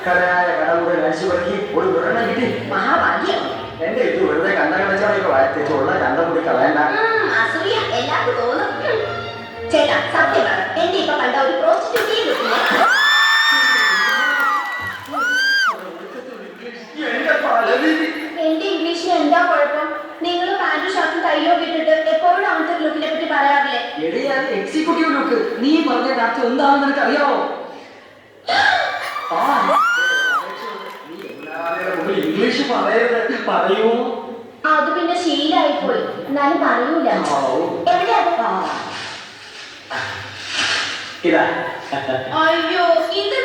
കടയായ കടമുടെ നശിപ്പി ഒരു വിറണം കിട്ടി. മഹാഭാഗ്യം. എന്റെ ഇത് വെറുതെ കണ്ടകടച്ചാലൊക്കെ വായത്തേച്ചുള്ള കണ്ടമുടി കളയണ്ട. അസൂയ എല്ലാവർക്കും തോന്നും. ചേട്ടാ സത്യം പറ, എന്റെ ഇപ്പൊ കണ്ട ഒരു പ്രോസ്റ്റിറ്റ്യൂട്ടിയെ കിട്ടുമോ? എന്റെ ഇംഗ്ലീഷിന് എന്താ കുഴപ്പം? നിങ്ങൾ പാന്റും ഷർട്ടും കയ്യിലൊക്കെ ഇട്ടിട്ട് എപ്പോഴും അവിടുത്തെ ലുക്കിനെ പറ്റി പറയാറില്ലേ? എക്സിക്യൂട്ടീവ് ലുക്ക് നീ പറഞ്ഞ കാറ്റ് എന്താണെന്ന് നിനക്ക് അറിയാവോ? ഇംഗ്ലീഷ് പറയരുത്. പറയൂ. അത് പിന്നെ ശീലായി പോയി. എന്നാലും പറയൂല. എവിടെയാ? ഇതാ. അയ്യോ ഇത്